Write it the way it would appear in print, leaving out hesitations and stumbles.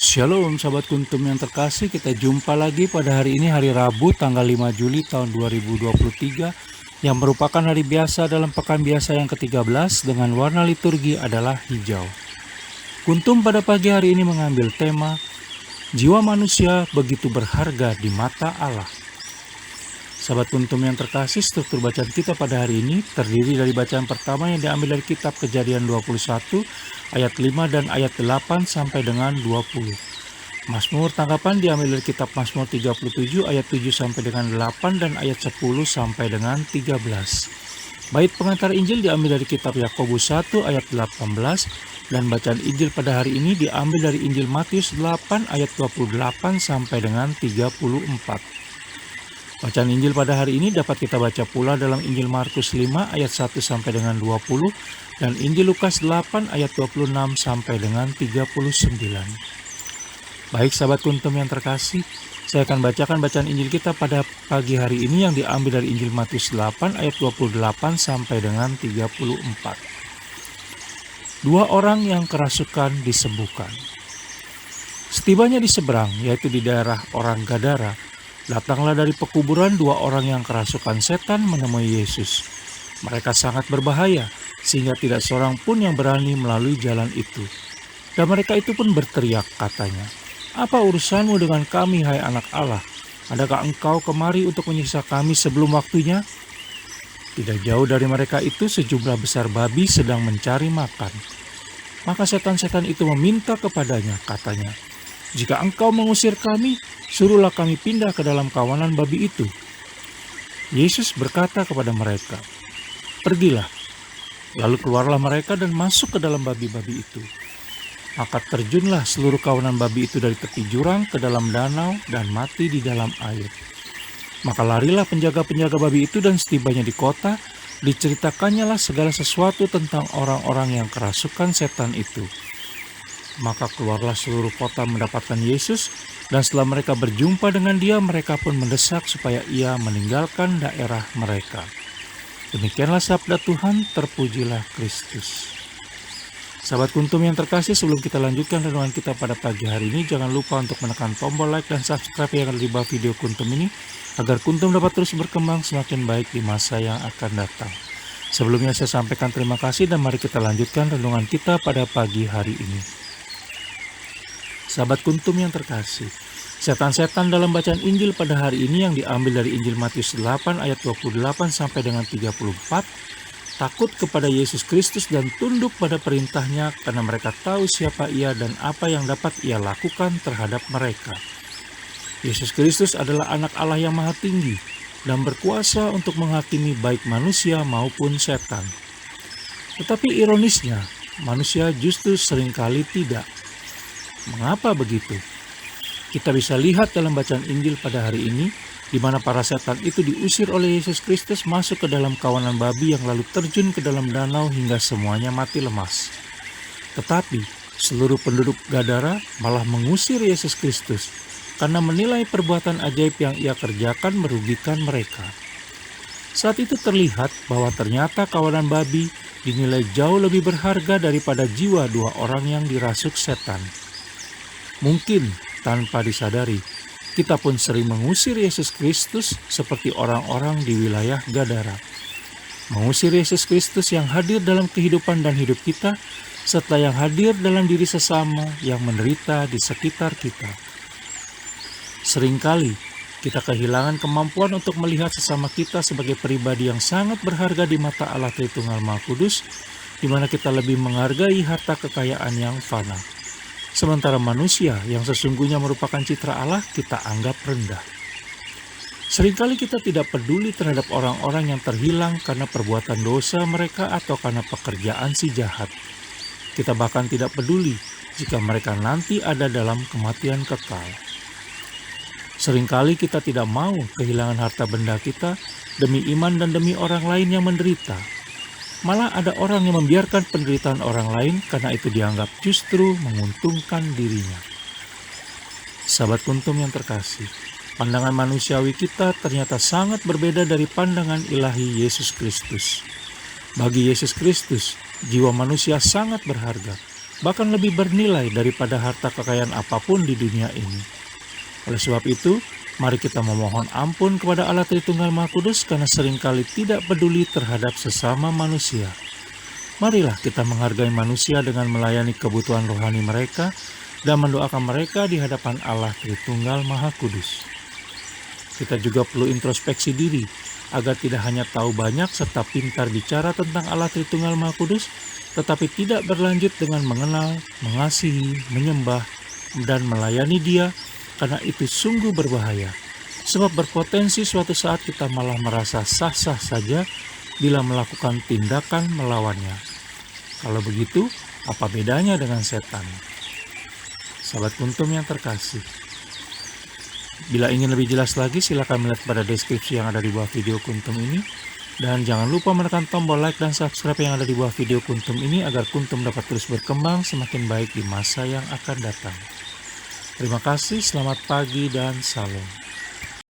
Shalom sahabat kuntum yang terkasih, kita jumpa lagi pada hari ini, hari Rabu tanggal 5 Juli tahun 2023 yang merupakan hari biasa dalam pekan biasa yang ke-13 dengan warna liturgi adalah hijau. Kuntum pada pagi hari ini mengambil tema jiwa manusia begitu berharga di mata Allah. Sahabat kuntum yang terkasih, struktur bacaan kita pada hari ini terdiri dari bacaan pertama yang diambil dari kitab Kejadian 21 ayat 5 dan ayat 8 sampai dengan 20. Mazmur tanggapan diambil dari kitab Mazmur 37 ayat 7 sampai dengan 8 dan ayat 10 sampai dengan 13. Bait pengantar Injil diambil dari kitab Yakobus 1 ayat 18 dan bacaan Injil pada hari ini diambil dari Injil Matius 8 ayat 28 sampai dengan 34. Bacaan Injil pada hari ini dapat kita baca pula dalam Injil Markus 5 ayat 1 sampai dengan 20 dan Injil Lukas 8 ayat 26 sampai dengan 39. Baik sahabat kuntum yang terkasih, saya akan bacakan bacaan Injil kita pada pagi hari ini yang diambil dari Injil Matius 8 ayat 28 sampai dengan 34. Dua orang yang kerasukan disembuhkan. Setibanya di seberang, yaitu di daerah orang Gadara, datanglah dari pekuburan dua orang yang kerasukan setan menemui Yesus. Mereka sangat berbahaya, sehingga tidak seorang pun yang berani melalui jalan itu. Dan mereka itu pun berteriak, katanya, "Apa urusanmu dengan kami, hai anak Allah? Adakah engkau kemari untuk menyiksa kami sebelum waktunya?" Tidak jauh dari mereka itu sejumlah besar babi sedang mencari makan. Maka setan-setan itu meminta kepadanya, katanya, "Jika engkau mengusir kami, suruhlah kami pindah ke dalam kawanan babi itu." Yesus berkata kepada mereka, "Pergilah." Lalu keluarlah mereka dan masuk ke dalam babi-babi itu. Maka terjunlah seluruh kawanan babi itu dari tepi jurang ke dalam danau dan mati di dalam air. Maka larilah penjaga-penjaga babi itu dan setibanya di kota, diceritakannya lah segala sesuatu tentang orang-orang yang kerasukan setan itu. Maka keluarlah seluruh kota mendapatkan Yesus, dan setelah mereka berjumpa dengan dia, mereka pun mendesak supaya ia meninggalkan daerah mereka. Demikianlah sabda Tuhan, terpujilah Kristus. Sahabat kuntum yang terkasih, sebelum kita lanjutkan renungan kita pada pagi hari ini, jangan lupa untuk menekan tombol like dan subscribe yang ada di bawah video kuntum ini, agar kuntum dapat terus berkembang semakin baik di masa yang akan datang. Sebelumnya saya sampaikan terima kasih dan mari kita lanjutkan renungan kita pada pagi hari ini. Sahabat kuntum yang terkasih, setan-setan dalam bacaan Injil pada hari ini yang diambil dari Injil Matius 8 ayat 28 sampai dengan 34, takut kepada Yesus Kristus dan tunduk pada perintahnya karena mereka tahu siapa ia dan apa yang dapat ia lakukan terhadap mereka. Yesus Kristus adalah anak Allah yang maha tinggi dan berkuasa untuk menghakimi baik manusia maupun setan. Tetapi ironisnya, manusia justru seringkali tidak. Mengapa begitu? Kita bisa lihat dalam bacaan Injil pada hari ini, di mana para setan itu diusir oleh Yesus Kristus masuk ke dalam kawanan babi yang lalu terjun ke dalam danau hingga semuanya mati lemas. Tetapi seluruh penduduk Gadara malah mengusir Yesus Kristus karena menilai perbuatan ajaib yang ia kerjakan merugikan mereka. Saat itu terlihat bahwa ternyata kawanan babi dinilai jauh lebih berharga daripada jiwa dua orang yang dirasuk setan. Mungkin tanpa disadari, kita pun sering mengusir Yesus Kristus seperti orang-orang di wilayah Gadara. Mengusir Yesus Kristus yang hadir dalam kehidupan dan hidup kita, serta yang hadir dalam diri sesama yang menderita di sekitar kita. Seringkali kita kehilangan kemampuan untuk melihat sesama kita sebagai pribadi yang sangat berharga di mata Allah Tritunggal Maha Kudus, di mana kita lebih menghargai harta kekayaan yang fana. Sementara manusia yang sesungguhnya merupakan citra Allah kita anggap rendah. Seringkali kita tidak peduli terhadap orang-orang yang terhilang karena perbuatan dosa mereka atau karena pekerjaan si jahat. Kita bahkan tidak peduli jika mereka nanti ada dalam kematian kekal. Seringkali kita tidak mau kehilangan harta benda kita demi iman dan demi orang lain yang menderita. Malah ada orang yang membiarkan penderitaan orang lain karena itu dianggap justru menguntungkan dirinya. Sahabat kuntum yang terkasih, pandangan manusiawi kita ternyata sangat berbeda dari pandangan ilahi Yesus Kristus. Bagi Yesus Kristus, jiwa manusia sangat berharga bahkan lebih bernilai daripada harta kekayaan apapun di dunia ini. Oleh sebab itu, mari kita memohon ampun kepada Allah Tritunggal Maha Kudus karena seringkali tidak peduli terhadap sesama manusia. Marilah kita menghargai manusia dengan melayani kebutuhan rohani mereka dan mendoakan mereka di hadapan Allah Tritunggal Maha Kudus. Kita juga perlu introspeksi diri agar tidak hanya tahu banyak serta pintar bicara tentang Allah Tritunggal Maha Kudus, tetapi tidak berlanjut dengan mengenal, mengasihi, menyembah, dan melayani Dia, karena itu sungguh berbahaya. Sebab berpotensi suatu saat kita malah merasa sah-sah saja bila melakukan tindakan melawannya. Kalau begitu, apa bedanya dengan setan? Sahabat Kuntum yang terkasih, bila ingin lebih jelas lagi, silakan melihat pada deskripsi yang ada di bawah video Kuntum ini. Dan jangan lupa menekan tombol like dan subscribe yang ada di bawah video Kuntum ini agar Kuntum dapat terus berkembang semakin baik di masa yang akan datang. Terima kasih, selamat pagi dan salam.